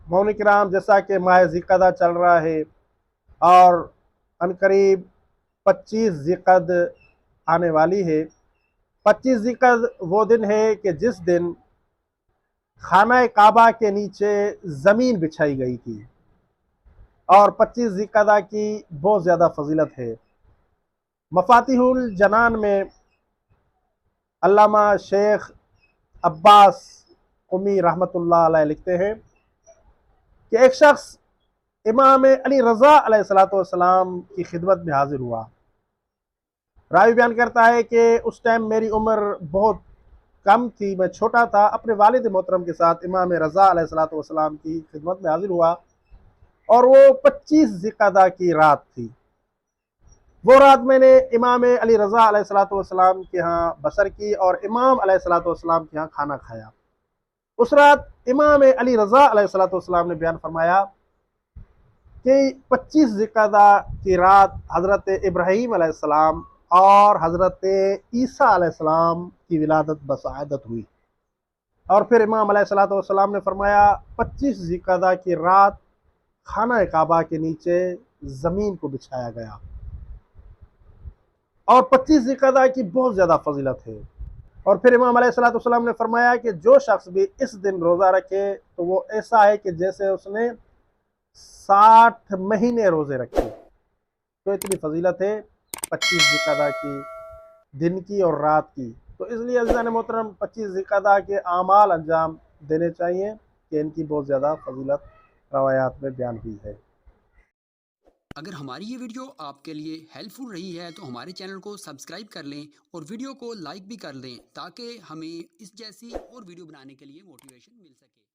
मोमिन किराम, जैसा कि माह ज़िक़अदा चल रहा है और अनकरीब 25 ज़िक़अद आने वाली है। 25 ज़िक़अद वो दिन है कि जिस दिन खाना काबा के नीचे ज़मीन बिछाई गई थी और 25 ज़िक़अदा की बहुत ज़्यादा फजीलत है। मफातिहुल जनान में अल्लामा शेख अब्बास कुमी रहमतुल्लाह अलैह लिखते हैं कि एक शख्स इमाम अली रज़ा अलैहिस्सलाम की खिदमत में हाजिर हुआ। रावी बयान करता है कि उस टाइम मेरी उम्र बहुत कम थी, मैं छोटा था। अपने वालिद मोहतरम के साथ इमाम रज़ा अलैहिस्सलाम की खिदमत में हाजिर हुआ और वो 25 ज़िक़अदा की रात थी। वो रात मैंने इमाम अली रज़ा अलैहिस्सलाम के यहाँ बसर की और इमाम अलैहिस्सलाम के यहाँ खाना खाया। उस रात इमाम अली रज़ा अलैहिस्सलाम ने बयान फरमाया कि 25 ज़िक़अदा की रात हज़रत इब्राहीम अलैहिस्सलाम और हज़रत ईसा अलैहिस्सलाम की विलादत बसआदत हुई। और फिर इमाम अलैहिस्सलाम ने फरमाया 25 ज़िक़अदा की रात खाना काबा के नीचे ज़मीन को बिछाया गया और 25 ज़िक़अदा की बहुत ज़्यादा फजीलत है। और फिर इमाम अलैहिस्सलाम ने फरमाया कि जो शख्स भी इस दिन रोज़ा रखे तो वो ऐसा है कि जैसे उसने 60 महीने रोज़े रखे। तो इतनी फजीलत है 25 ज़िक़अदा की, दिन की और रात की। तो इसलिए अज़ीज़ान मोहतरम 25 ज़िक़अदा के आमाल अंजाम देने चाहिए कि इनकी बहुत ज़्यादा फजीलत रवायात में बयान हुई है। अगर हमारी ये वीडियो आपके लिए हेल्पफुल रही है तो हमारे चैनल को सब्सक्राइब कर लें और वीडियो को लाइक भी कर दें ताकि हमें इस जैसी और वीडियो बनाने के लिए मोटिवेशन मिल सके।